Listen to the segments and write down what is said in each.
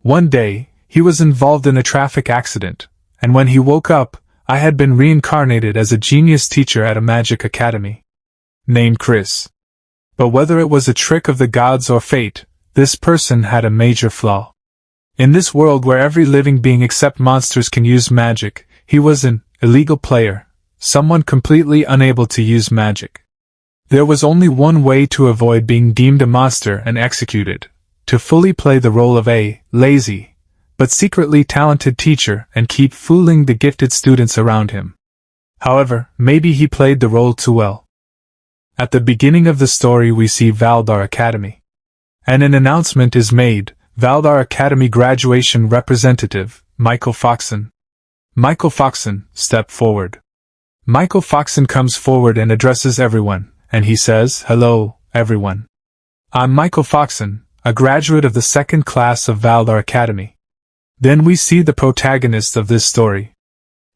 One day, he was involved in a traffic accident, and when he woke up, I had been reincarnated as a genius teacher at a magic academy. Named Chris. But whether it was a trick of the gods or fate, this person had a major flaw. In this world where every living being except monsters can use magic, he was an illegal player, someone completely unable to use magic. There was only one way to avoid being deemed a monster and executed: to fully play the role of a lazy, but secretly talented teacher and keep fooling the gifted students around him. However, maybe he played the role too well. At the beginning of the story we see Valdar Academy. And an announcement is made: Valdar Academy graduation representative, Michael Foxon. Michael Foxon, step forward. Michael Foxon comes forward and addresses everyone, and he says, "Hello, everyone. I'm Michael Foxon, a graduate of the second class of Valdar Academy." Then we see the protagonist of this story.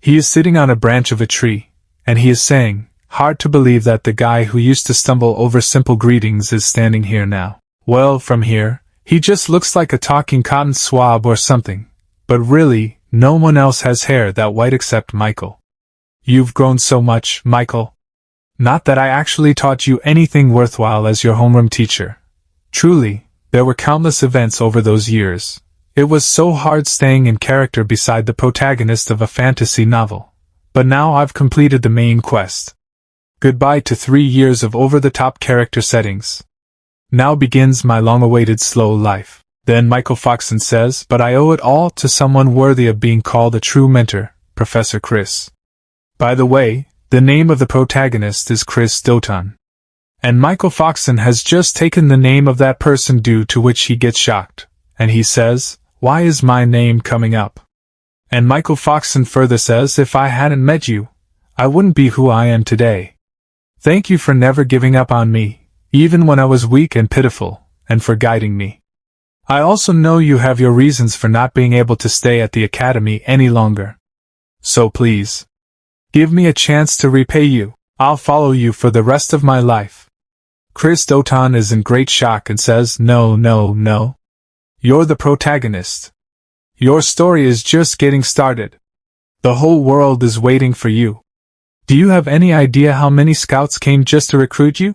He is sitting on a branch of a tree, and he is saying, "Hard to believe that the guy who used to stumble over simple greetings is standing here now. Well, from here, he just looks like a talking cotton swab or something, but really, no one else has hair that white except Michael. You've grown so much, Michael. Not that I actually taught you anything worthwhile as your homeroom teacher. Truly, there were countless events over those years. It was so hard staying in character beside the protagonist of a fantasy novel. But now I've completed the main quest. Goodbye to 3 years of over-the-top character settings. Now begins my long-awaited slow life." Then Michael Foxon says, "But I owe it all to someone worthy of being called a true mentor, Professor Chris." By the way, the name of the protagonist is Chris Doton. And Michael Foxon has just taken the name of that person, due to which he gets shocked, and he says, "Why is my name coming up?" And Michael Foxon further says, "If I hadn't met you, I wouldn't be who I am today. Thank you for never giving up on me, even when I was weak and pitiful, and for guiding me. I also know you have your reasons for not being able to stay at the academy any longer. So please, give me a chance to repay you. I'll follow you for the rest of my life." Chris Doton is in great shock and says, "No, no, no. You're the protagonist. Your story is just getting started. The whole world is waiting for you. Do you have any idea how many scouts came just to recruit you?"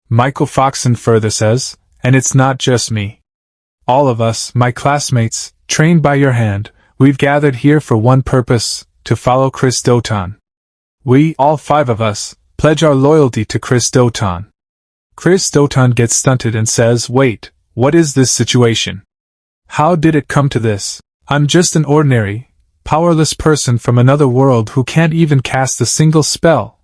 Michael Foxon further says, "And it's not just me. All of us, my classmates, trained by your hand, we've gathered here for one purpose, to follow Chris Doton. We, all 5 of us, pledge our loyalty to Chris Doton." Chris Doton gets stunted and says, "Wait, what is this situation? How did it come to this? I'm just an ordinary, powerless person from another world who can't even cast a single spell.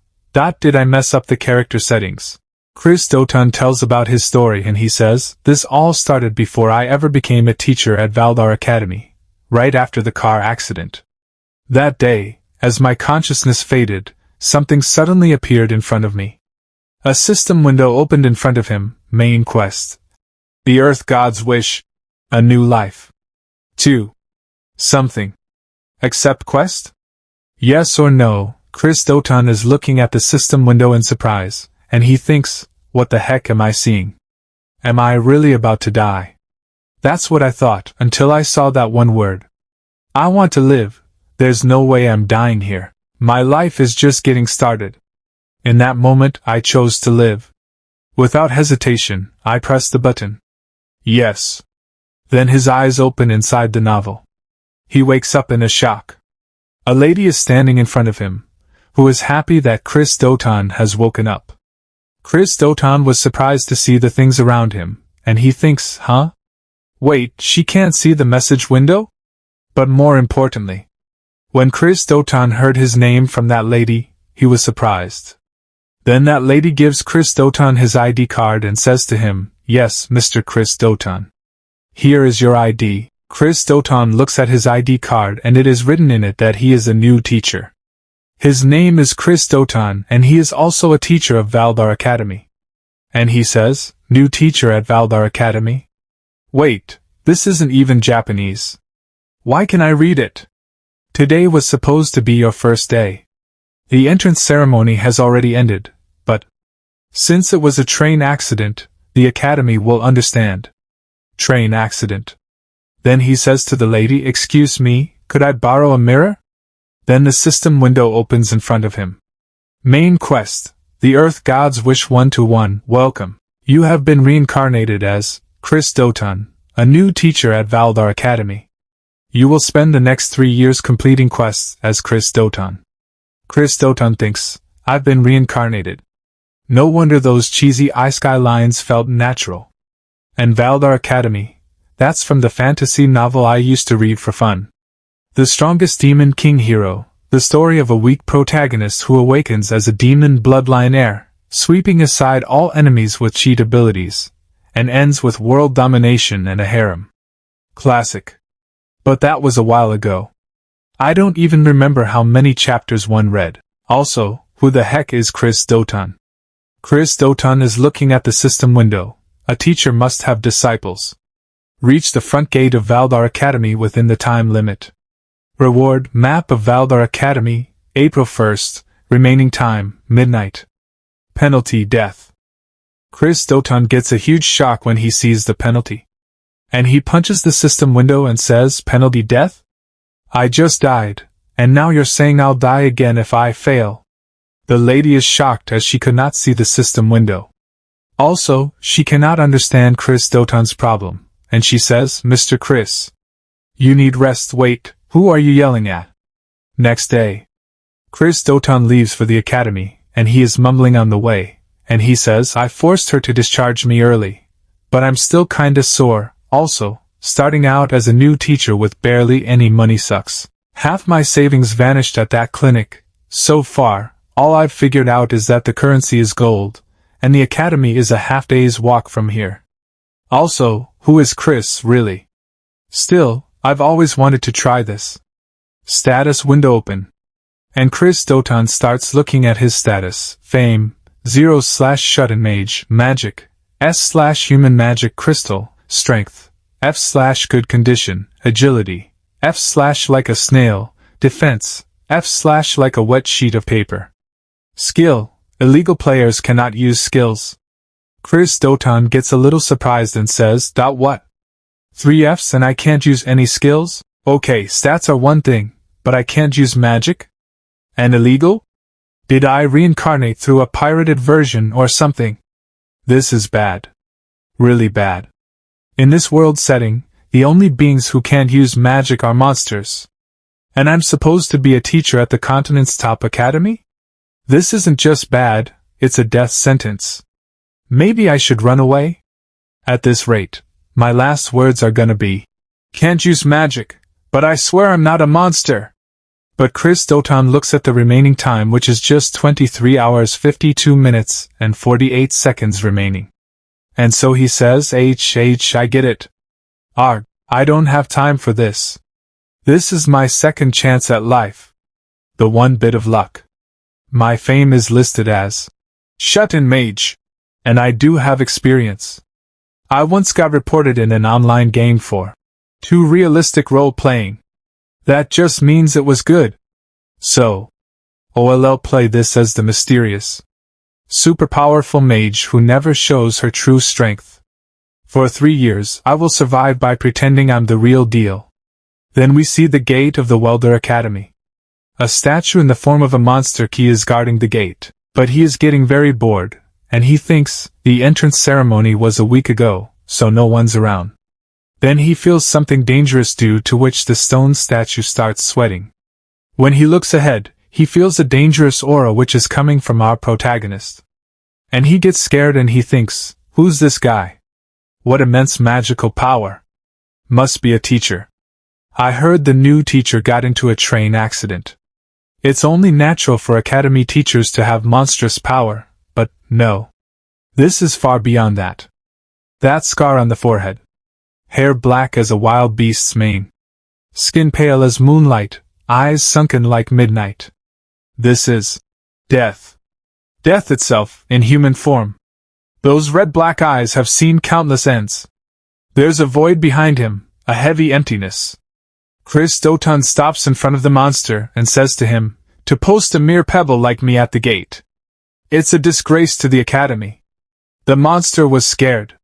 Did I mess up the character settings?" Chris Doton tells about his story and he says, "This all started before I ever became a teacher at Valdar Academy, right after the car accident. That day, as my consciousness faded, something suddenly appeared in front of me. A system window opened in front of him, main quest. The Earth God's wish. A new life. 2. Something. Accept quest? Yes or no?" Chris Doton is looking at the system window in surprise, and he thinks, "What the heck am I seeing? Am I really about to die?" That's what I thought, until I saw that one word. I want to live. There's no way I'm dying here. My life is just getting started. In that moment, I chose to live. Without hesitation, I pressed the button. Yes. Then his eyes open inside the novel. He wakes up in a shock. A lady is standing in front of him, who is happy that Chris Doton has woken up. Chris Doton was surprised to see the things around him, and he thinks, huh? Wait, she can't see the message window? But more importantly, when Chris Doton heard his name from that lady, he was surprised. Then that lady gives Chris Doton his ID card and says to him, "Yes, Mr. Chris Doton. Here is your ID." Chris Doton looks at his ID card and it is written in it that he is a new teacher. His name is Chris Doton and he is also a teacher of Valdar Academy. And he says, "New teacher at Valdar Academy? Wait, this isn't even Japanese. Why can I read it? Today was supposed to be your first day. The entrance ceremony has already ended, but since it was a train accident, the Academy will understand." Train accident. Then he says to the lady, "Excuse me, could I borrow a mirror?" Then the system window opens in front of him. Main quest: the Earth Gods wish 1-to-1. Welcome. You have been reincarnated as Chris Doton, a new teacher at Valdar Academy. You will spend the next 3 years completing quests as Chris Doton. Chris Doton thinks, I've been reincarnated. No wonder those cheesy iSky lines felt natural. And Valdar Academy, that's from the fantasy novel I used to read for fun. The Strongest Demon King Hero, the story of a weak protagonist who awakens as a demon bloodline heir, sweeping aside all enemies with cheat abilities, and ends with world domination and a harem. Classic. But that was a while ago. I don't even remember how many chapters one read. Also, who the heck is Chris Doton? Chris Doton is looking at the system window. A teacher must have disciples. Reach the front gate of Valdar Academy within the time limit. Reward: map of Valdar Academy, April 1st, remaining time, midnight. Penalty: death. Chris Doton gets a huge shock when he sees the penalty. And he punches the system window and says, "Penalty: death? I just died, and now you're saying I'll die again if I fail." The lady is shocked as she could not see the system window. Also, she cannot understand Chris Doton's problem, and she says, "Mr. Chris, you need rest." Wait, who are you yelling at? Next day, Chris Doton leaves for the academy, and he is mumbling on the way, and he says, "I forced her to discharge me early, but I'm still kinda sore. Also, starting out as a new teacher with barely any money sucks. Half my savings vanished at that clinic. So far, all I've figured out is that the currency is gold, and the academy is a half-day's walk from here. Also, who is Chris, really? Still, I've always wanted to try this." Status window open. And Chris Doton starts looking at his status. Fame, 0/shut-in mage, magic, S/human magic crystal, strength, F/good condition, agility, F/like a snail, defense, F/like a wet sheet of paper. Skill, illegal players cannot use skills. Chris Doton gets a little surprised and says, "What? 3 Fs and I can't use any skills? Okay, stats are one thing, but I can't use magic? And illegal? Did I reincarnate through a pirated version or something? This is bad. Really bad. In this world setting, the only beings who can't use magic are monsters. And I'm supposed to be a teacher at the continent's top academy? This isn't just bad, it's a death sentence. Maybe I should run away? At this rate, my last words are gonna be, can't use magic, but I swear I'm not a monster." But Chris Doton looks at the remaining time, which is just 23 hours 52 minutes and 48 seconds remaining. And so he says, I get it. Arg, I don't have time for this. This is my second chance at life. The one bit of luck. My fame is listed as shut-in mage, and I do have experience. I once got reported in an online game for too realistic role-playing. That just means it was good. So, OLL play this as the mysterious, super powerful mage who never shows her true strength. For 3 years, I will survive by pretending I'm the real deal. Then we see the gate of the Welder Academy. A statue in the form of a monster key is guarding the gate, but he is getting very bored, and he thinks the entrance ceremony was a week ago, so no one's around. Then he feels something dangerous, due to which the stone statue starts sweating. When he looks ahead, he feels a dangerous aura which is coming from our protagonist. And he gets scared and he thinks, who's this guy? What immense magical power. Must be a teacher. I heard the new teacher got into a train accident. It's only natural for academy teachers to have monstrous power, but no. This is far beyond that. That scar on the forehead. Hair black as a wild beast's mane. Skin pale as moonlight, eyes sunken like midnight. This is death. Death itself, in human form. Those red-black eyes have seen countless ends. There's a void behind him, a heavy emptiness. Chris Doton stops in front of the monster and says to him, to post a mere pebble like me at the gate. It's a disgrace to the academy. The monster was scared.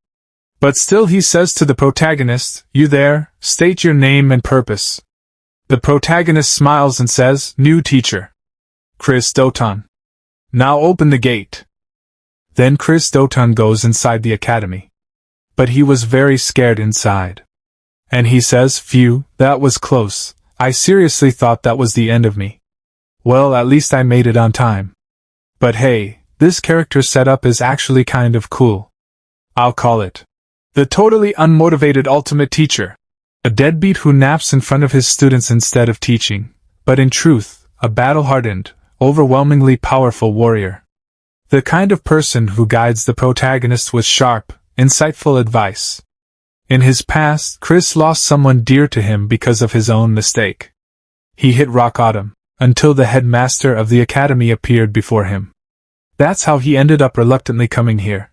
But still he says to the protagonist, "You there, state your name and purpose." The protagonist smiles and says, "New teacher. Chris Doton. Now open the gate." Then Chris Doton goes inside the academy. But he was very scared inside. And he says, "Phew, that was close. I seriously thought that was the end of me. Well, at least I made it on time. But hey, this character setup is actually kind of cool. I'll call it the totally unmotivated ultimate teacher. A deadbeat who naps in front of his students instead of teaching, but in truth, a battle-hardened, overwhelmingly powerful warrior. The kind of person who guides the protagonist with sharp, insightful advice. In his past, Chris lost someone dear to him because of his own mistake. He hit rock bottom, until the headmaster of the academy appeared before him. That's how he ended up reluctantly coming here.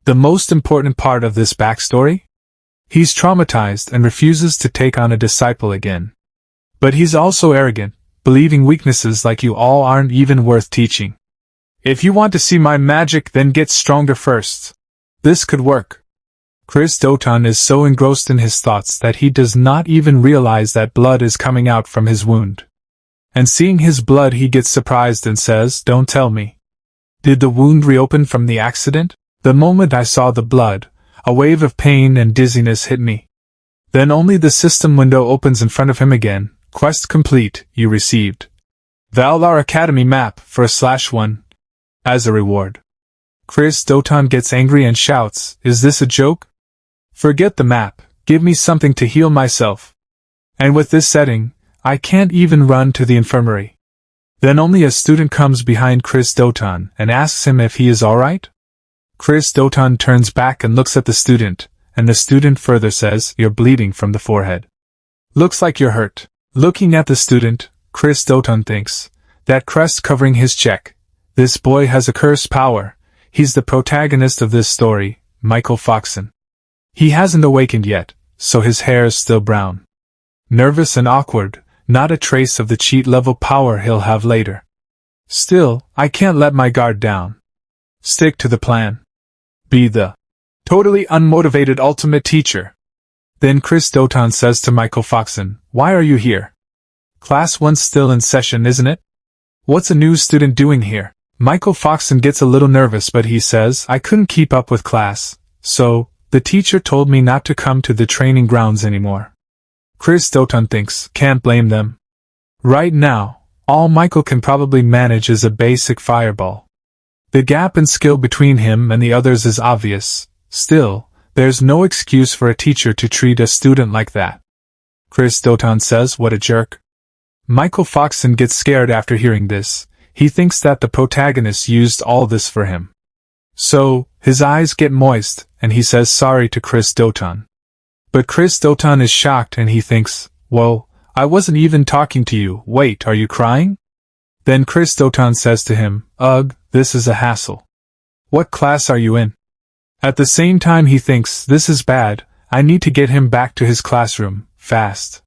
The most important part of this backstory? He's traumatized and refuses to take on a disciple again. But he's also arrogant, believing weaknesses like you all aren't even worth teaching. If you want to see my magic, then get stronger first. This could work. Chris Doton is so engrossed in his thoughts that he does not even realize that blood is coming out from his wound. And seeing his blood, he gets surprised and says, "Don't tell me. Did the wound reopen from the accident?" The moment I saw the blood, a wave of pain and dizziness hit me. Then only the system window opens in front of him again. "Quest complete, you received Valar Academy map for /1 as a reward." Chris Doton gets angry and shouts, "Is this a joke? Forget the map, give me something to heal myself. And with this setting, I can't even run to the infirmary." Then only a student comes behind Chris Doton and asks him if he is alright. Chris Doton turns back and looks at the student, and the student further says, "You're bleeding from the forehead. Looks like you're hurt." Looking at the student, Chris Doton thinks, that crest covering his cheek. This boy has a cursed power. He's the protagonist of this story, Michael Foxon. He hasn't awakened yet, so his hair is still brown. Nervous and awkward, not a trace of the cheat-level power he'll have later. Still, I can't let my guard down. Stick to the plan. Be the totally unmotivated ultimate teacher. Then Chris Doton says to Michael Foxon, "Why are you here? Class 1's still in session, isn't it? What's a new student doing here?" Michael Foxon gets a little nervous, but he says, "I couldn't keep up with class, so the teacher told me not to come to the training grounds anymore." Chris Doton thinks, can't blame them. Right now, all Michael can probably manage is a basic fireball. The gap in skill between him and the others is obvious. Still, there's no excuse for a teacher to treat a student like that. Chris Doton says, "What a jerk." Michael Foxon gets scared after hearing this. He thinks that the protagonist used all this for him. So, his eyes get moist, and he says sorry to Chris Doton. But Chris Doton is shocked and he thinks, "Whoa, I wasn't even talking to you. Wait, are you crying?" Then Chris Doton says to him, "Ugh, this is a hassle. What class are you in?" At the same time he thinks, this is bad, I need to get him back to his classroom, fast.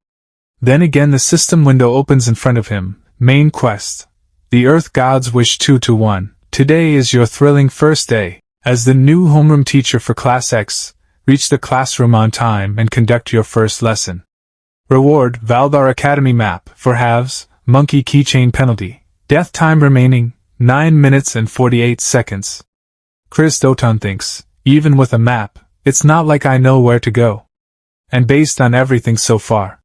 Then again the system window opens in front of him. Main quest. The Earth Gods wish 2-1. Today is your thrilling first day. As the new homeroom teacher for Class X, reach the classroom on time and conduct your first lesson. Reward, Valar Academy map, for halves, monkey keychain penalty. Death time remaining, 9 minutes and 48 seconds. Chris Doton thinks, even with a map, it's not like I know where to go. And based on everything so far,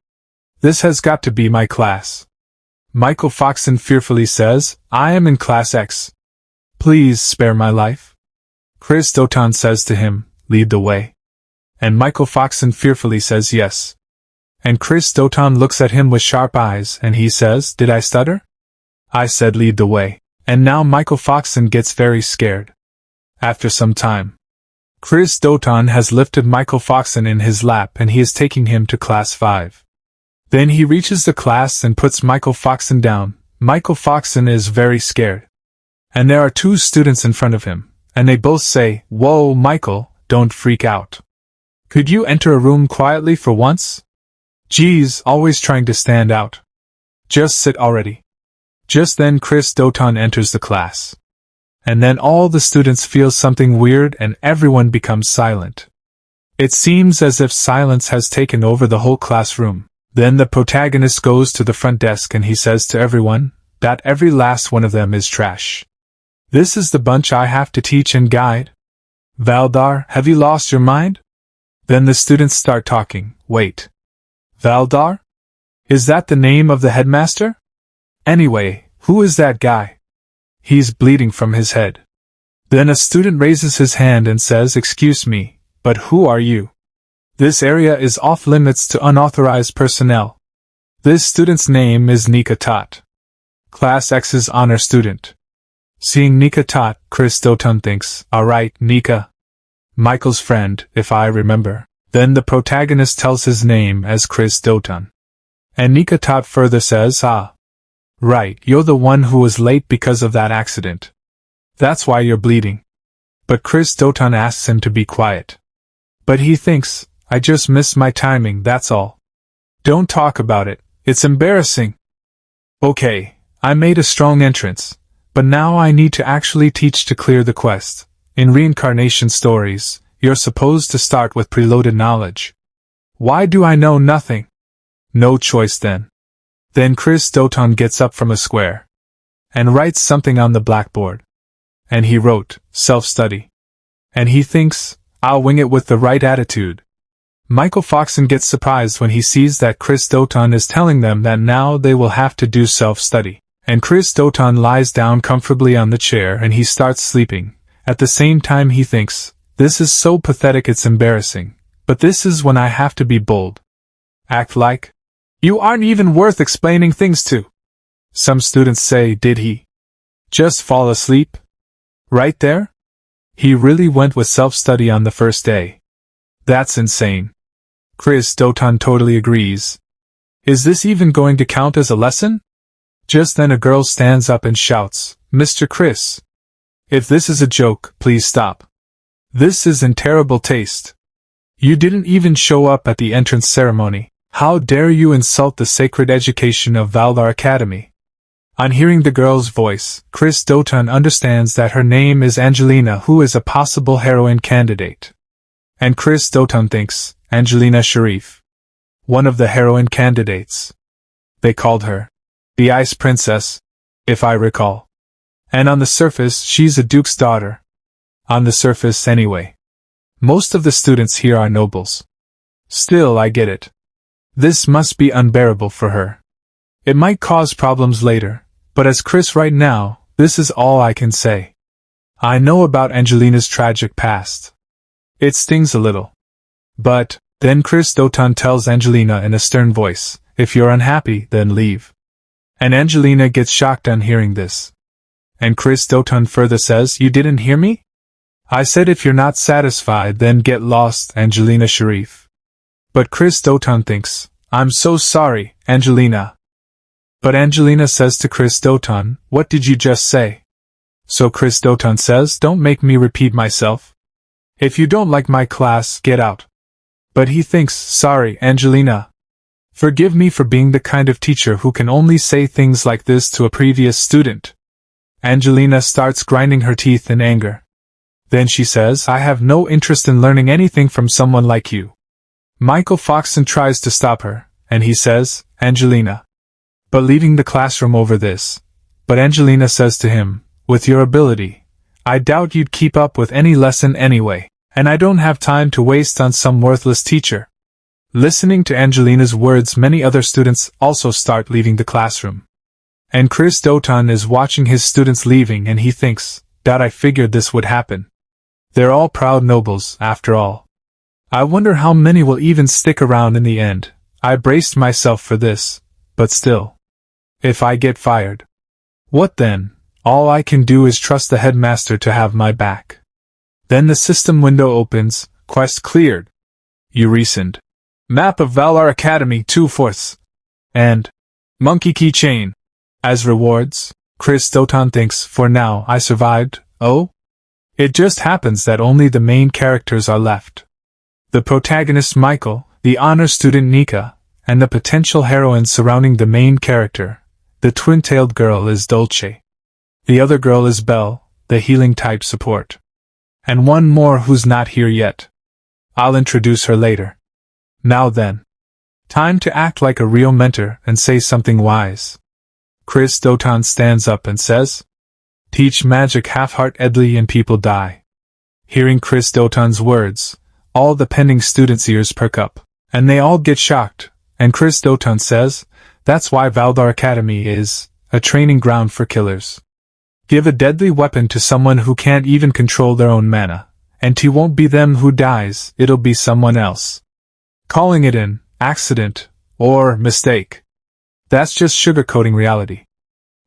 this has got to be my class. Michael Foxon fearfully says, "I am in Class X. Please spare my life." Chris Doton says to him, "Lead the way." And Michael Foxon fearfully says yes. And Chris Doton looks at him with sharp eyes and he says, "Did I stutter? I said lead the way." And now Michael Foxon gets very scared. After some time, Chris Doton has lifted Michael Foxon in his lap and he is taking him to Class 5. Then he reaches the class and puts Michael Foxon down. Michael Foxon is very scared. And there are 2 students in front of him, and they both say, "Whoa, Michael, don't freak out. Could you enter a room quietly for once? Geez, always trying to stand out. Just sit already." Just then Chris Doton enters the class. And then all the students feel something weird and everyone becomes silent. It seems as if silence has taken over the whole classroom. Then the protagonist goes to the front desk and he says to everyone that every last one of them is trash. This is the bunch I have to teach and guide? Valdar, have you lost your mind? Then the students start talking. Wait. Valdar? Is that the name of the headmaster? Anyway, who is that guy? He's bleeding from his head. Then a student raises his hand and says, "Excuse me, but who are you? This area is off limits to unauthorized personnel." This student's name is Nika Tot, Class X's honor student. Seeing Nika Tot, Chris Doton thinks, "Alright, Nika. Michael's friend, if I remember." Then the protagonist tells his name as Chris Doton. And Nika Tot further says, "Ah. Right, you're the one who was late because of that accident. That's why you're bleeding." But Chris Doton asks him to be quiet. But he thinks, "I just missed my timing, that's all. Don't talk about it, it's embarrassing." Okay, I made a strong entrance, but now I need to actually teach to clear the quest. In reincarnation stories, you're supposed to start with preloaded knowledge. Why do I know nothing? No choice then. Then Chris Doton gets up from a square and writes something on the blackboard. And he wrote, "Self-study." And he thinks, "I'll wing it with the right attitude." Michael Foxon gets surprised when he sees that Chris Doton is telling them that now they will have to do self-study. And Chris Doton lies down comfortably on the chair and he starts sleeping. At the same time he thinks, "This is so pathetic it's embarrassing, but this is when I have to be bold. Act like you aren't even worth explaining things to." Some students say, "Did he just fall asleep right there? He really went with self-study on the first day. That's insane." Chris Doton totally agrees. "Is this even going to count as a lesson?" Just then a girl stands up and shouts, "Mr. Chris, if this is a joke, please stop. This is in terrible taste. You didn't even show up at the entrance ceremony. How dare you insult the sacred education of Valdar Academy?" On hearing the girl's voice, Chris Doton understands that her name is Angelina, who is a possible heroine candidate. And Chris Doton thinks, Angelina Sharif, one of the heroine candidates. They called her the Ice Princess, if I recall. And on the surface, she's a duke's daughter. On the surface, anyway. Most of the students here are nobles. Still, I get it. This must be unbearable for her. It might cause problems later, but as Chris right now, this is all I can say. I know about Angelina's tragic past. It stings a little. But, then Chris Doton tells Angelina in a stern voice, "If you're unhappy, then leave." And Angelina gets shocked on hearing this. And Chris Doton further says, "You didn't hear me? I said if you're not satisfied, then get lost, Angelina Sharif." But Chris Doton thinks, "I'm so sorry, Angelina." But Angelina says to Chris Doton, "What did you just say?" So Chris Doton says, "Don't make me repeat myself. If you don't like my class, get out." But he thinks, "Sorry, Angelina. Forgive me for being the kind of teacher who can only say things like this to a previous student." Angelina starts grinding her teeth in anger. Then she says, "I have no interest in learning anything from someone like you." Michael Foxon tries to stop her, and he says, "Angelina." But leaving the classroom over this. But Angelina says to him, "With your ability, I doubt you'd keep up with any lesson anyway, and I don't have time to waste on some worthless teacher." Listening to Angelina's words, many other students also start leaving the classroom. And Chris Doton is watching his students leaving and he thinks, "That I figured this would happen. They're all proud nobles, after all. I wonder how many will even stick around in the end. I braced myself for this, but still. If I get fired, what then? All I can do is trust the headmaster to have my back." Then the system window opens, quest cleared. You resend. Map of Valar Academy 2/4. And monkey keychain. As rewards, Chris Doton thinks, "For now, I survived." Oh? It just happens that only the main characters are left. The protagonist Michael, the honor student Nika, and the potential heroine surrounding the main character. The twin-tailed girl is Dolce. The other girl is Belle, the healing type support. And one more who's not here yet. I'll introduce her later. Now then. Time to act like a real mentor and say something wise. Chris Doton stands up and says, "Teach magic half-heartedly and people die." Hearing Chris Doton's words, all the pending students' ears perk up, and they all get shocked, and Chris Doton says, "That's why Valdar Academy is a training ground for killers. Give a deadly weapon to someone who can't even control their own mana, and it won't be them who dies, it'll be someone else. Calling it an accident or mistake, that's just sugarcoating reality.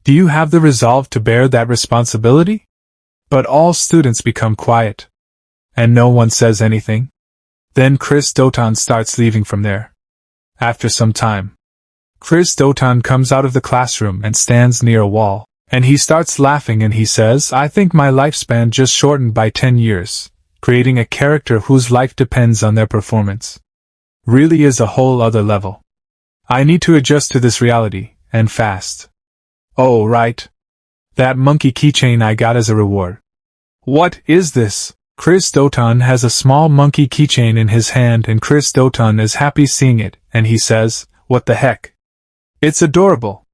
Do you have the resolve to bear that responsibility?" But all students become quiet, and no one says anything. Then Chris Doton starts leaving from there. After some time, Chris Doton comes out of the classroom and stands near a wall, and he starts laughing and he says, "I think my lifespan just shortened by 10 years, creating a character whose life depends on their performance. Really is a whole other level. I need to adjust to this reality, and fast. Oh right. That monkey keychain I got as a reward. What is this?" Chris Doton has a small monkey keychain in his hand and Chris Doton is happy seeing it, and he says, "What the heck? It's adorable.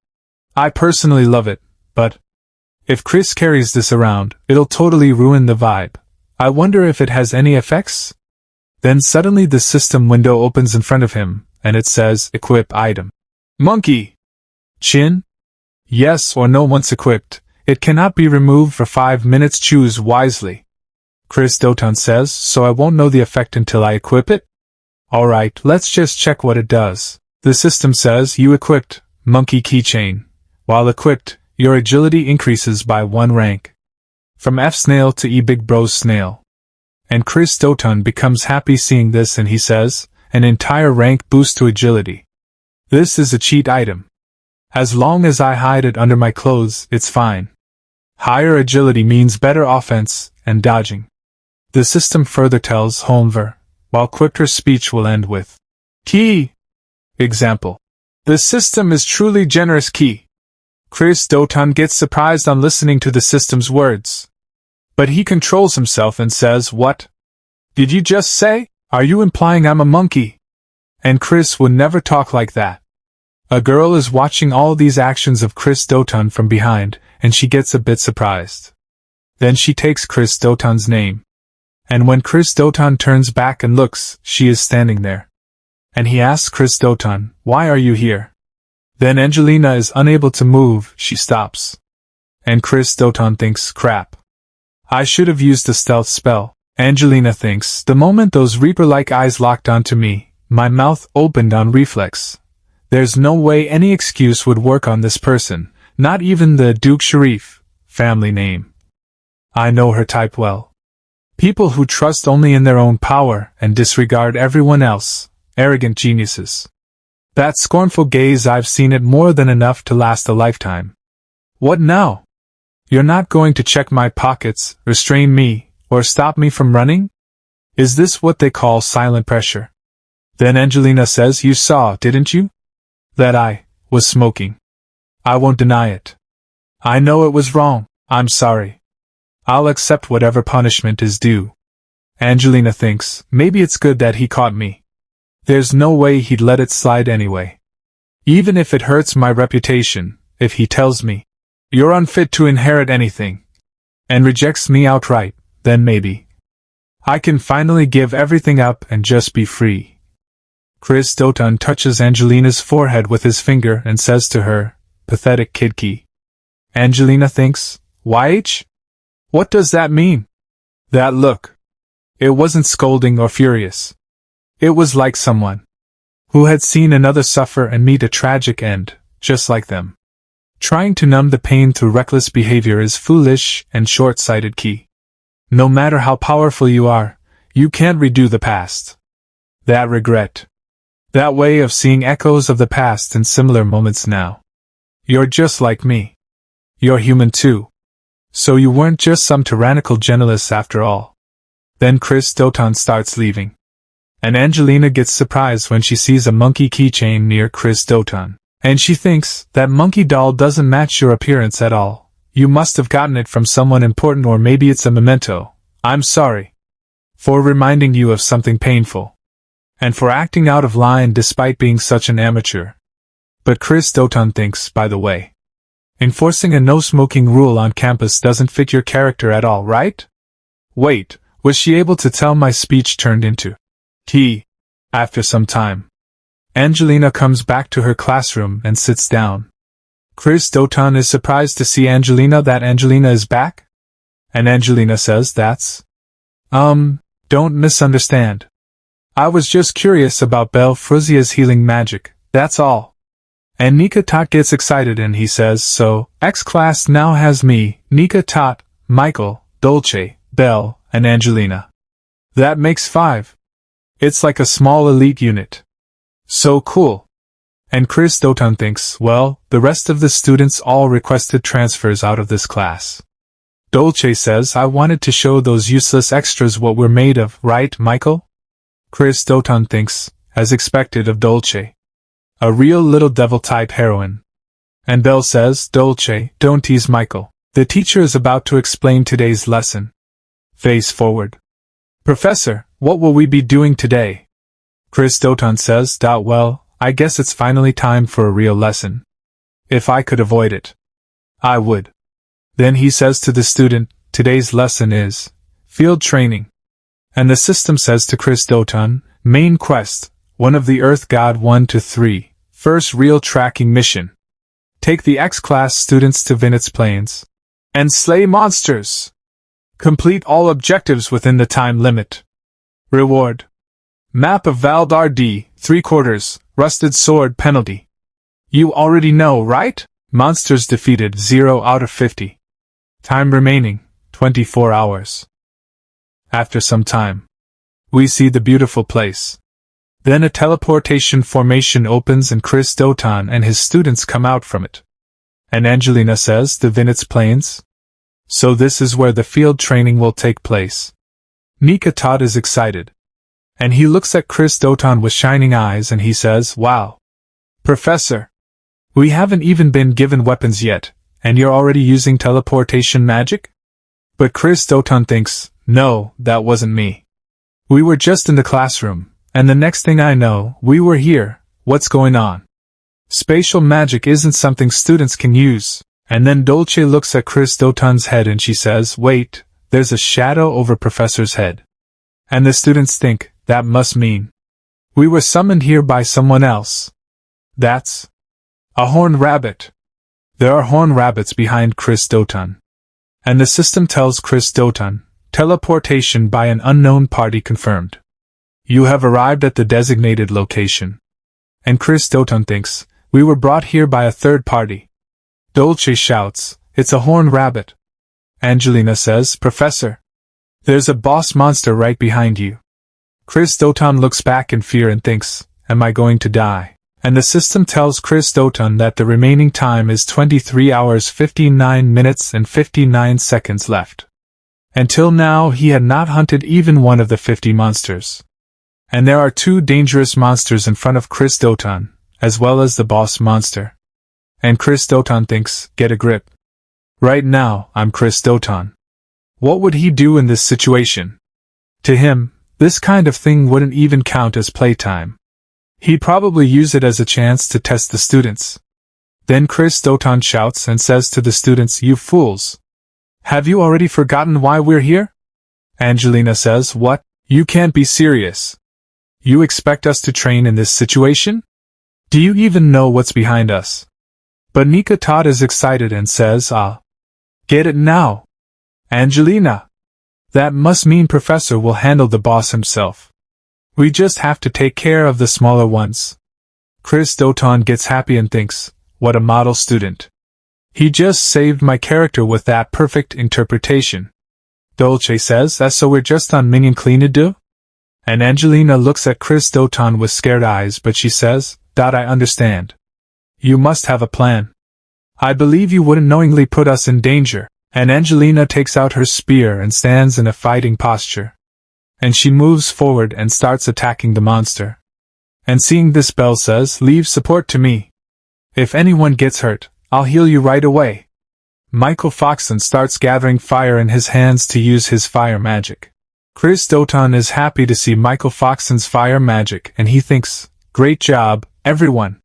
I personally love it, but if Chris carries this around, it'll totally ruin the vibe. I wonder if it has any effects?" Then suddenly the system window opens in front of him, and it says, "Equip item. Monkey chin? Yes or no. Once equipped, it cannot be removed for 5 minutes. Choose wisely." Chris Doton says, "So I won't know the effect until I equip it? Alright, let's just check what it does." The system says, "You equipped monkey keychain. While equipped, your agility increases by 1 rank. From F snail to E big bros snail." And Chris Doton becomes happy seeing this and he says, "An entire rank boost to agility. This is a cheat item. As long as I hide it under my clothes, it's fine. Higher agility means better offense and dodging." The system further tells Holmver, while quick her speech will end with, "Key." Example. The system is truly generous. Key. Chris Doton gets surprised on listening to the system's words. But he controls himself and says, "What did you just say? Are you implying I'm a monkey?" And Chris would never talk like that. A girl is watching all these actions of Chris Doton from behind, and she gets a bit surprised. Then she takes Chris Doton's name. And when Chris Doton turns back and looks, she is standing there. And he asks Chris Doton, "Why are you here?" Then Angelina is unable to move, she stops. And Chris Doton thinks, "Crap. I should have used a stealth spell." Angelina thinks, "The moment those Reaper-like eyes locked onto me, my mouth opened on reflex. There's no way any excuse would work on this person, not even the Duke Sharif family name. I know her type well. People who trust only in their own power and disregard everyone else, arrogant geniuses. That scornful gaze, I've seen it more than enough to last a lifetime. What now? You're not going to check my pockets, restrain me, or stop me from running? Is this what they call silent pressure?" Then Angelina says, "You saw, didn't you? That I was smoking. I won't deny it. I know it was wrong. I'm sorry. I'll accept whatever punishment is due." Angelina thinks, maybe it's good that he caught me. There's no way he'd let it slide anyway. Even if it hurts my reputation, if he tells me, "You're unfit to inherit anything," and rejects me outright, then maybe I can finally give everything up and just be free. Chris Doton touches Angelina's forehead with his finger and says to her, "Pathetic kidkey." Angelina thinks, "YH? What does that mean?" That look. It wasn't scolding or furious. It was like someone who had seen another suffer and meet a tragic end, just like them. Trying to numb the pain through reckless behavior is foolish and short-sighted. Key. No matter how powerful you are, you can't redo the past. That regret. That way of seeing echoes of the past in similar moments now. You're just like me. You're human too. So you weren't just some tyrannical generalist after all. Then Chris Doton starts leaving. And Angelina gets surprised when she sees a monkey keychain near Chris Doton. And she thinks, that monkey doll doesn't match your appearance at all. You must have gotten it from someone important, or maybe it's a memento. I'm sorry. for reminding you of something painful, and for acting out of line despite being such an amateur. But Chris Doton thinks, by the way, enforcing a no-smoking rule on campus doesn't fit your character at all, right? Wait, was she able to tell my speech turned into tea? After some time, Angelina comes back to her classroom and sits down. Chris Doton is surprised to see that Angelina is back? And Angelina says don't misunderstand. I was just curious about Belfruzia's healing magic, that's all. And Nika Tot gets excited and he says, so, X class now has me, Nika Tot, Michael, Dolce, Belle, and Angelina. That makes 5. It's like a small elite unit. So cool. And Chris Doton thinks, well, the rest of the students all requested transfers out of this class. Dolce says, I wanted to show those useless extras what we're made of, right, Michael? Chris Doton thinks, as expected of Dolce, a real little devil-type heroine. And Belle says, Dolce, don't tease Michael. The teacher is about to explain today's lesson. Face forward. Professor, what will we be doing today? Chris Doton says, well, I guess it's finally time for a real lesson. If I could avoid it, I would. Then he says to the student, today's lesson is field training. And the system says to Chris Doton, main quest, one of the Earth God 1 to 3, first real tracking mission. Take the X-class students to Vinitz Plains and slay monsters. Complete all objectives within the time limit. Reward. Map of Valdar D, 3/4, rusted sword penalty. You already know, right? Monsters defeated 0 out of 50. Time remaining, 24 hours. After some time, we see the beautiful place. Then a teleportation formation opens and Chris Doton and his students come out from it. And Angelina says, the Vinitz Plains? So this is where the field training will take place. Nika Tot is excited. And he looks at Chris Doton with shining eyes and he says, wow. Professor, we haven't even been given weapons yet, and you're already using teleportation magic? But Chris Doton thinks, no, that wasn't me. We were just in the classroom, and the next thing I know, we were here. What's going on? Spatial magic isn't something students can use. And then Dolce looks at Chris Doton's head and she says, wait, there's a shadow over Professor's head. And the students think, that must mean we were summoned here by someone else. That's a horned rabbit. There are horned rabbits behind Chris Doton. And the system tells Chris Doton, teleportation by an unknown party confirmed. You have arrived at the designated location. And Chris Doton thinks, we were brought here by a third party. Dolce shouts, it's a horned rabbit. Angelina says, Professor, there's a boss monster right behind you. Chris Doton looks back in fear and thinks, am I going to die? And the system tells Chris Doton that the remaining time is 23 hours 59 minutes and 59 seconds left. Until now he had not hunted even one of the 50 monsters. And there are 2 dangerous monsters in front of Chris Doton, as well as the boss monster. And Chris Doton thinks, get a grip. Right now, I'm Chris Doton. What would he do in this situation? To him, this kind of thing wouldn't even count as playtime. He'd probably use it as a chance to test the students. Then Chris Doton shouts and says to the students, you fools. Have you already forgotten why we're here? Angelina says, what? You can't be serious. You expect us to train in this situation? Do you even know what's behind us? But Nika Tot is excited and says, get it now. Angelina. That must mean Professor will handle the boss himself. We just have to take care of the smaller ones. Chris Doton gets happy and thinks, what a model student. He just saved my character with that perfect interpretation. Dolce says, that's so we're just on minion clean-a-do? And Angelina looks at Chris Doton with scared eyes but she says, I understand. You must have a plan. I believe you wouldn't knowingly put us in danger. And Angelina takes out her spear and stands in a fighting posture. And she moves forward and starts attacking the monster. And seeing this, Belle says, leave support to me. If anyone gets hurt, I'll heal you right away. Michael Foxon starts gathering fire in his hands to use his fire magic. Chris Doton is happy to see Michael Foxon's fire magic and he thinks, great job, everyone.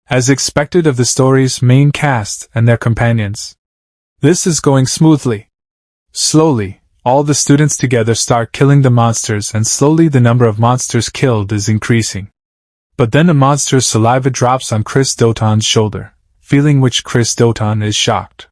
As expected of the story's main cast and their companions. This is going smoothly. Slowly, all the students together start killing the monsters and slowly the number of monsters killed is increasing. But then a monster's saliva drops on Chris Doton's shoulder, feeling which Chris Doton is shocked.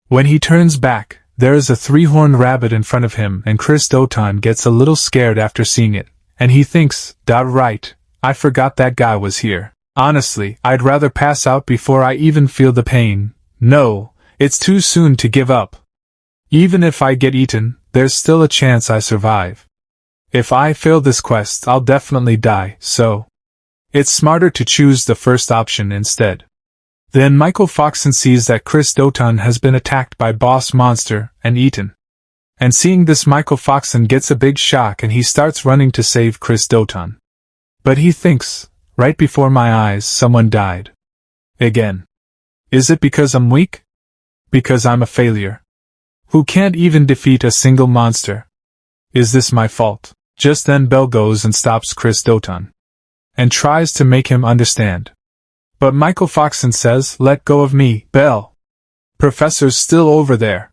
When he turns back, there is a three-horned rabbit in front of him and Chris Doton gets a little scared after seeing it, and he thinks, right, I forgot that guy was here. Honestly, I'd rather pass out before I even feel the pain. No, it's too soon to give up. Even if I get eaten, there's still a chance I survive. If I fail this quest, I'll definitely die, so it's smarter to choose the first option instead. Then Michael Foxon sees that Chris Doton has been attacked by Boss Monster and eaten. And seeing this, Michael Foxon gets a big shock and he starts running to save Chris Doton. But he thinks, right before my eyes someone died. Again. Is it because I'm weak? Because I'm a failure? Who can't even defeat a single monster? Is this my fault? Just then Belle goes and stops Chris Doton. And tries to make him understand. But Michael Foxon says, let go of me, Belle. Professor's still over there.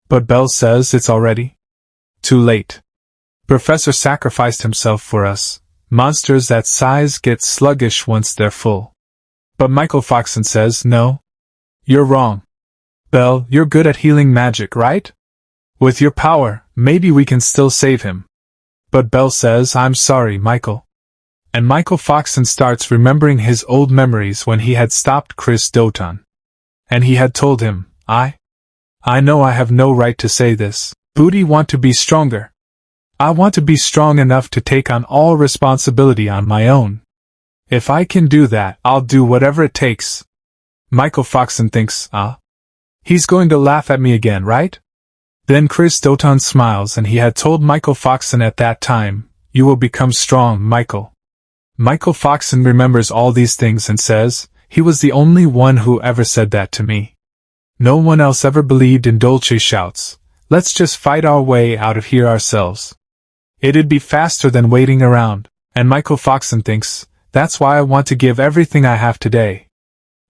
But Belle says it's already too late. Professor sacrificed himself for us. Monsters that size get sluggish once they're full. But Michael Foxon says, no. You're wrong. Belle, you're good at healing magic, right? With your power, maybe we can still save him. But Belle says, I'm sorry, Michael. And Michael Foxon starts remembering his old memories when he had stopped Chris Doton. And he had told him, I know I have no right to say this. Booty want to be stronger. I want to be strong enough to take on all responsibility on my own. If I can do that, I'll do whatever it takes. Michael Foxon thinks, he's going to laugh at me again, right? Then Chris Doton smiles and he had told Michael Foxon at that time, you will become strong, Michael. Michael Foxon remembers all these things and says, he was the only one who ever said that to me. No one else ever believed in. Dolce shouts, let's just fight our way out of here ourselves. It'd be faster than waiting around, and Michael Foxon thinks, that's why I want to give everything I have today.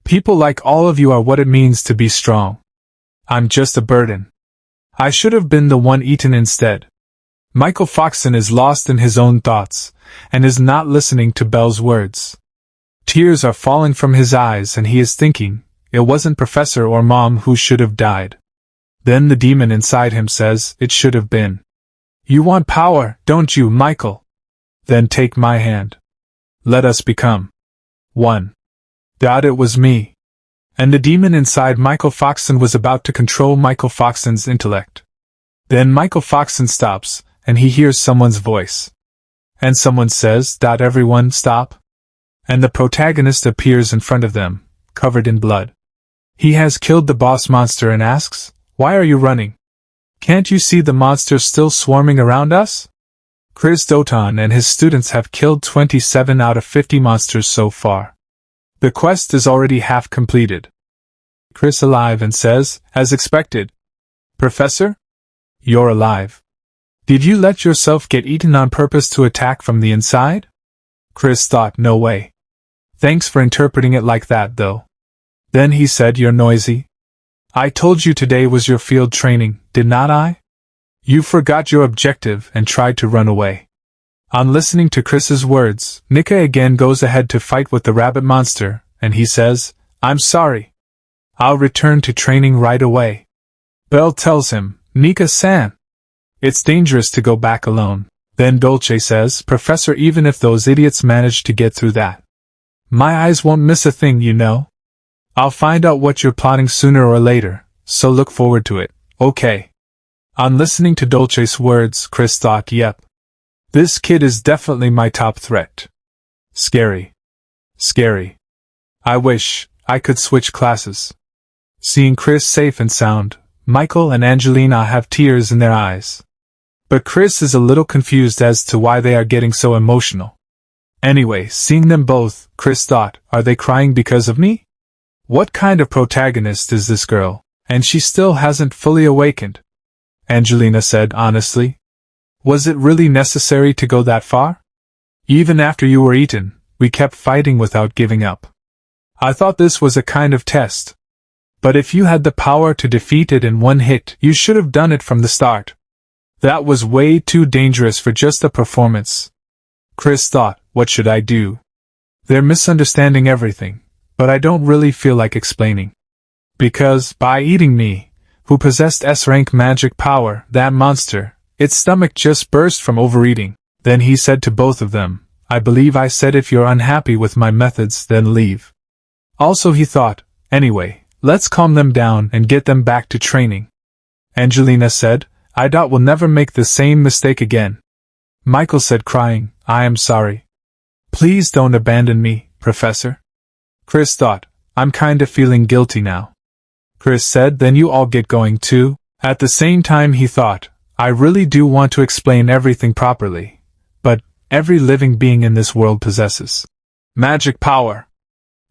People like all of you are what it means to be strong. I'm just a burden. I should have been the one eaten instead. Michael Foxon is lost in his own thoughts, and is not listening to Belle's words. Tears are falling from his eyes and he is thinking, it wasn't Professor or Mom who should have died. Then the demon inside him says, it should have been. You want power, don't you, Michael? Then take my hand. Let us become one. It was me. And the demon inside Michael Foxon was about to control Michael Foxon's intellect. Then Michael Foxon stops, and he hears someone's voice. And someone says, everyone stop. And the protagonist appears in front of them, covered in blood. He has killed the boss monster and asks, why are you running? Can't you see the monsters still swarming around us? Chris Doton and his students have killed 27 out of 50 monsters so far. The quest is already half completed. Chris alive and says, as expected. Professor? You're alive. Did you let yourself get eaten on purpose to attack from the inside? Chris thought, no way. Thanks for interpreting it like that, though. Then he said, you're noisy. I told you today was your field training, did not I? You forgot your objective and tried to run away. On listening to Chris's words, Nika again goes ahead to fight with the rabbit monster, and he says, I'm sorry. I'll return to training right away. Belle tells him, Nika-san. It's dangerous to go back alone. Then Dolce says, Professor, even if those idiots manage to get through that, my eyes won't miss a thing, you know. I'll find out what you're plotting sooner or later, so look forward to it, okay? On listening to Dolce's words, Chris thought, yep. This kid is definitely my top threat. Scary. Scary. I wish I could switch classes. Seeing Chris safe and sound, Michael and Angelina have tears in their eyes. But Chris is a little confused as to why they are getting so emotional. Anyway, seeing them both, Chris thought, are they crying because of me? What kind of protagonist is this girl? And she still hasn't fully awakened. Angelina said honestly. Was it really necessary to go that far? Even after you were eaten, we kept fighting without giving up. I thought this was a kind of test. But if you had the power to defeat it in one hit, you should have done it from the start. That was way too dangerous for just a performance. Chris thought, what should I do? They're misunderstanding everything, but I don't really feel like explaining. Because, by eating me, who possessed S-rank magic power, that monster, its stomach just burst from overeating. Then he said to both of them, I believe I said if you're unhappy with my methods, then leave. Also he thought, anyway, let's calm them down and get them back to training. Angelina said, I doubt we'll never make the same mistake again. Michael said crying, I am sorry. Please don't abandon me, Professor. Chris thought, I'm kinda feeling guilty now. Chris said, then you all get going too. At the same time he thought, I really do want to explain everything properly. But, every living being in this world possesses magic power.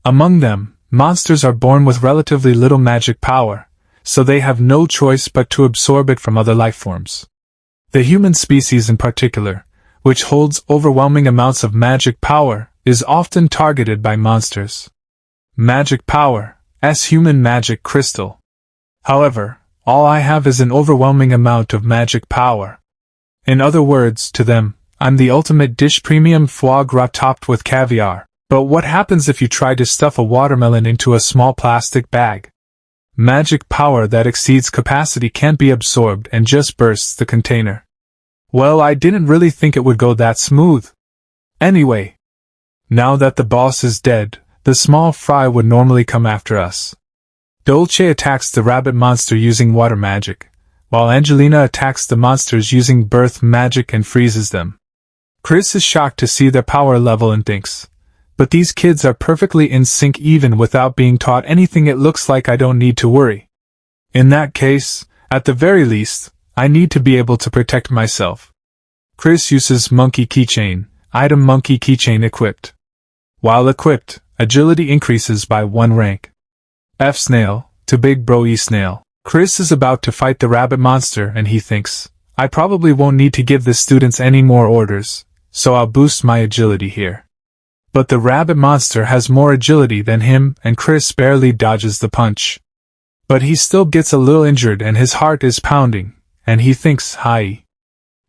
Among them, monsters are born with relatively little magic power, so they have no choice but to absorb it from other life forms. The human species in particular, which holds overwhelming amounts of magic power, is often targeted by monsters. Magic power, as human magic crystal. However, all I have is an overwhelming amount of magic power. In other words, to them, I'm the ultimate dish, premium foie gras topped with caviar. But what happens if you try to stuff a watermelon into a small plastic bag? Magic power that exceeds capacity can't be absorbed and just bursts the container. Well, I didn't really think it would go that smooth. Anyway, now that the boss is dead, the small fry would normally come after us. Dolce attacks the rabbit monster using water magic, while Angelina attacks the monsters using birth magic and freezes them. Chris is shocked to see their power level and thinks, but these kids are perfectly in sync even without being taught anything. It looks like I don't need to worry. In that case, at the very least, I need to be able to protect myself. Chris uses monkey keychain, item monkey keychain equipped. While equipped, agility increases by 1 rank. F snail, to big bro E snail. Chris is about to fight the rabbit monster and he thinks, I probably won't need to give the students any more orders, so I'll boost my agility here. But the rabbit monster has more agility than him and Chris barely dodges the punch. But he still gets a little injured and his heart is pounding, and he thinks, hi.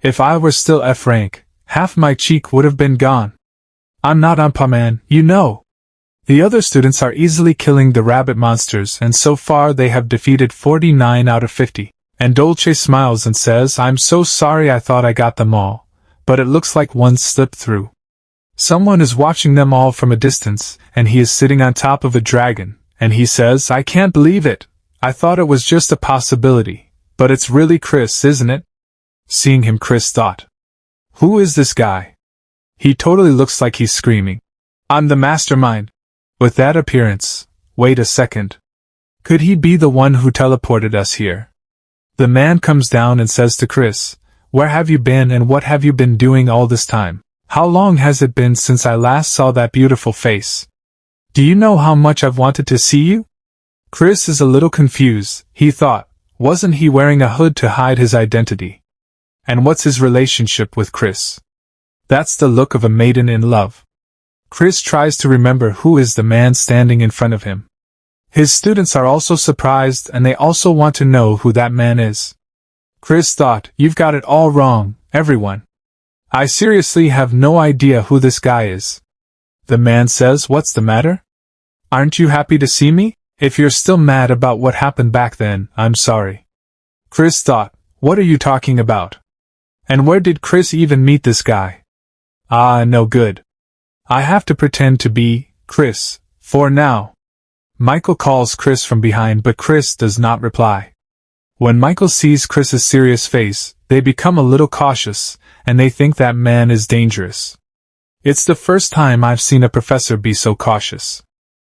If I were still F rank, half my cheek would have been gone. I'm not Umpaman, you know. The other students are easily killing the rabbit monsters and so far they have defeated 49 out of 50. And Dolce smiles and says, I'm so sorry, I thought I got them all, but it looks like one slipped through. Someone is watching them all from a distance, and he is sitting on top of a dragon, and he says, I can't believe it. I thought it was just a possibility, but it's really Chris, isn't it? Seeing him, Chris thought, who is this guy? He totally looks like he's screaming, I'm the mastermind. With that appearance, wait a second. Could he be the one who teleported us here? The man comes down and says to Chris, where have you been and what have you been doing all this time? How long has it been since I last saw that beautiful face? Do you know how much I've wanted to see you? Chris is a little confused. He thought, wasn't he wearing a hood to hide his identity? And what's his relationship with Chris? That's the look of a maiden in love. Chris tries to remember who is the man standing in front of him. His students are also surprised and they also want to know who that man is. Chris thought, you've got it all wrong, everyone. I seriously have no idea who this guy is. The man says, what's the matter? Aren't you happy to see me? If you're still mad about what happened back then, I'm sorry. Chris thought, what are you talking about? And where did Chris even meet this guy? Ah, no good. I have to pretend to be Chris, for now. Michael calls Chris from behind but Chris does not reply. When Michael sees Chris's serious face, they become a little cautious, and they think that man is dangerous. It's the first time I've seen a professor be so cautious.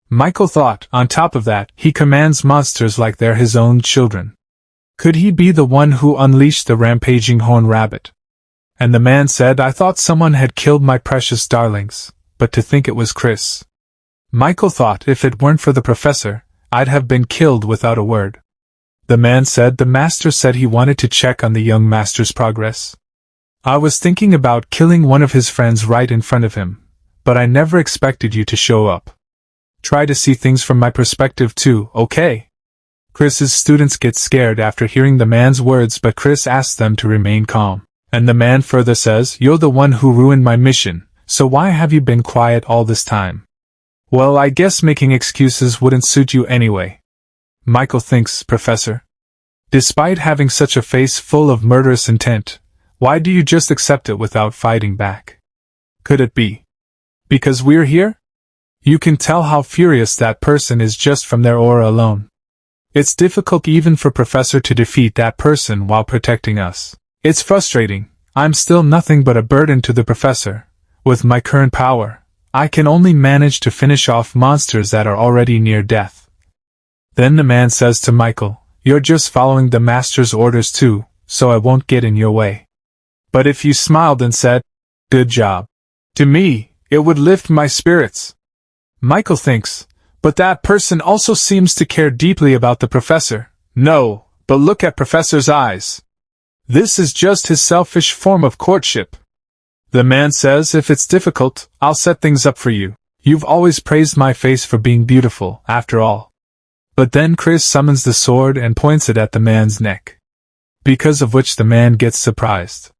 Michael thought, on top of that, he commands monsters like they're his own children. Could he be the one who unleashed the rampaging horned rabbit? And the man said, I thought someone had killed my precious darlings, but to think it was Chris. Michael thought if it weren't for the professor, I'd have been killed without a word. The man said the master said he wanted to check on the young master's progress. I was thinking about killing one of his friends right in front of him, but I never expected you to show up. Try to see things from my perspective too, okay? Chris's students get scared after hearing the man's words, but Chris asks them to remain calm. And the man further says, "You're the one who ruined my mission, so why have you been quiet all this time?" "Well, I guess making excuses wouldn't suit you anyway." Michael thinks, "Professor, despite having such a face full of murderous intent, why do you just accept it without fighting back? Could it be because we're here? You can tell how furious that person is just from their aura alone. It's difficult even for Professor to defeat that person while protecting us. It's frustrating. I'm still nothing but a burden to the Professor. With my current power, I can only manage to finish off monsters that are already near death." Then the man says to Michael, "You're just following the Master's orders too, so I won't get in your way. But if you smiled and said, 'Good job,' to me, it would lift my spirits." Michael thinks, "But that person also seems to care deeply about the Professor." "No, but look at Professor's eyes. This is just his selfish form of courtship." The man says, "If it's difficult, I'll set things up for you. You've always praised my face for being beautiful, after all." But then Chris summons the sword and points it at the man's neck, because of which the man gets surprised.